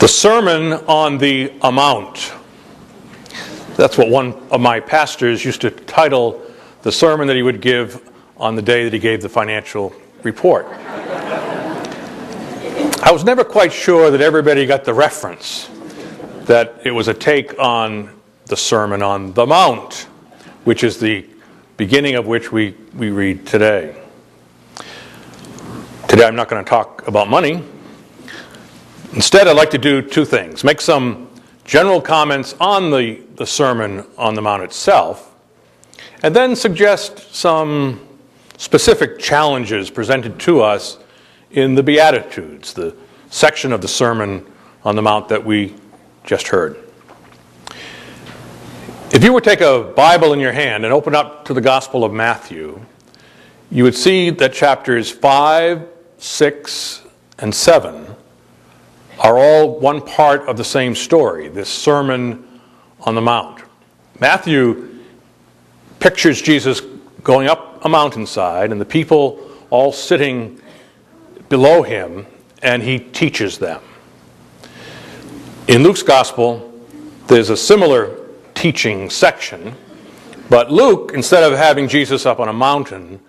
The Sermon on the Mount. That's what one of my pastors used to title the sermon that he would give on the day that he gave the financial report. I was never quite sure that everybody got the reference, that it was a take on the Sermon on the Mount, which is the beginning of which we read today. Today I'm not going to talk about money. Instead, I'd like to do two things. Make some general comments on the Sermon on the Mount itself, and then suggest some specific challenges presented to us in the Beatitudes, the section of the Sermon on the Mount that we just heard. If you were to take a Bible in your hand and open up to the Gospel of Matthew, you would see that chapters 5, 6, and 7 are all one part of the same story, this Sermon on the Mount. Matthew pictures Jesus going up a mountainside and the people all sitting below him, and he teaches them. In Luke's Gospel, there's a similar teaching section, but Luke, instead of having Jesus up on a mountain,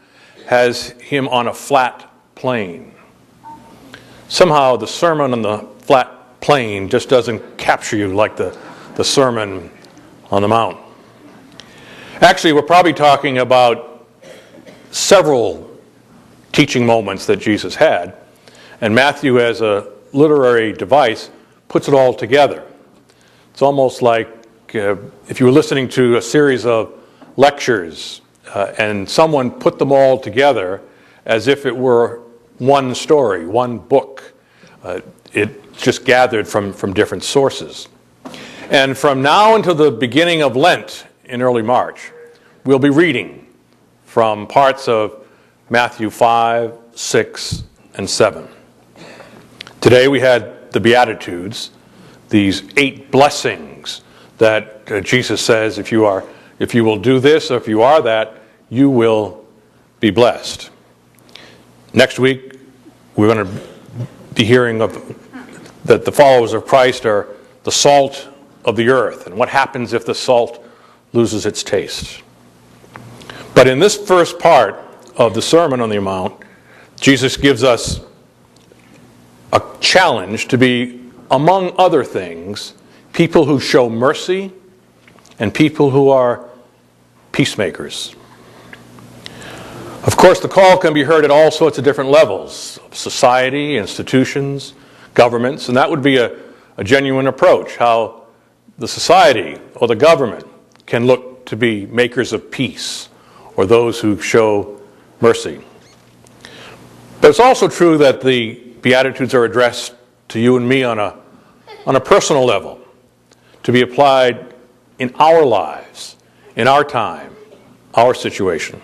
has him on a flat plain. Somehow the Sermon on the flat plain just doesn't capture you like the Sermon on the Mount. Actually, we're probably talking about several teaching moments that Jesus had, and Matthew, as a literary device, puts it all together. It's almost like if you were listening to a series of lectures and someone put them all together as if it were one story, one book. It's just gathered from different sources. And from now until the beginning of Lent in early March, we'll be reading from parts of Matthew 5, 6, and 7. Today we had the Beatitudes, these 8 blessings that Jesus says if you will do this, or if you are that, you will be blessed. Next week, we're going to be hearing that the followers of Christ are the salt of the earth, and what happens if the salt loses its taste. But in this first part of the Sermon on the Mount, Jesus gives us a challenge to be, among other things, people who show mercy and people who are peacemakers. Of course, the call can be heard at all sorts of different levels of society, institutions, governments, and that would be a genuine approach, how the society or the government can look to be makers of peace or those who show mercy. But it's also true that the Beatitudes are addressed to you and me on a personal level, to be applied in our lives, in our time, our situation.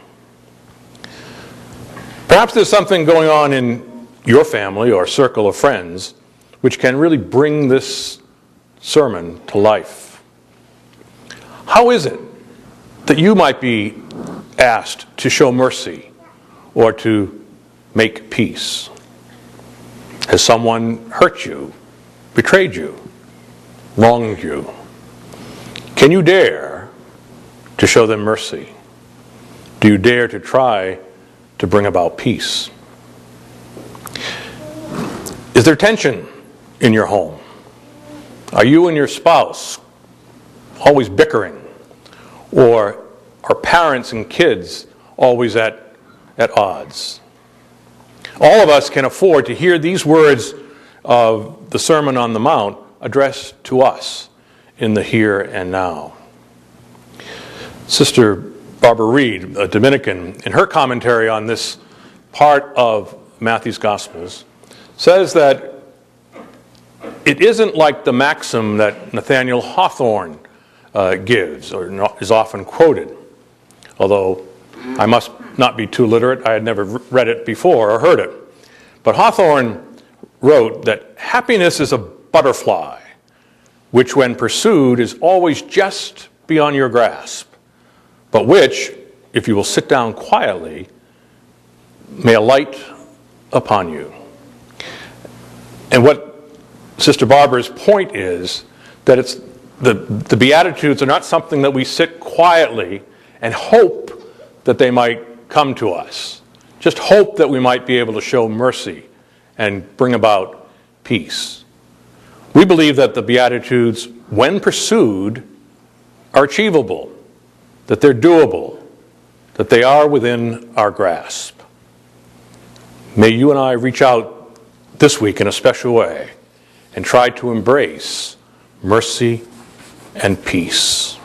Perhaps there's something going on in your family or circle of friends which can really bring this sermon to life. How is it that you might be asked to show mercy or to make peace? Has someone hurt you, betrayed you, wronged you? Can you dare to show them mercy? Do you dare to try to bring about peace? Is there tension in your home? Are you and your spouse always bickering? Or are parents and kids always at odds? All of us can afford to hear these words of the Sermon on the Mount addressed to us in the here and now. Sister Barbara Reed, a Dominican, in her commentary on this part of Matthew's Gospels, says that it isn't like the maxim that Nathaniel Hawthorne gives or is often quoted, although I must not be too literate. I had never read it before or heard it. But Hawthorne wrote that happiness is a butterfly, which when pursued is always just beyond your grasp, but which, if you will sit down quietly, may alight upon you. And what Sister Barbara's point is that the Beatitudes are not something that we sit quietly and hope that they might come to us. Just hope that we might be able to show mercy and bring about peace. We believe that the Beatitudes, when pursued, are achievable, that they're doable, that they are within our grasp. May you and I reach out this week in a special way and try to embrace mercy and peace.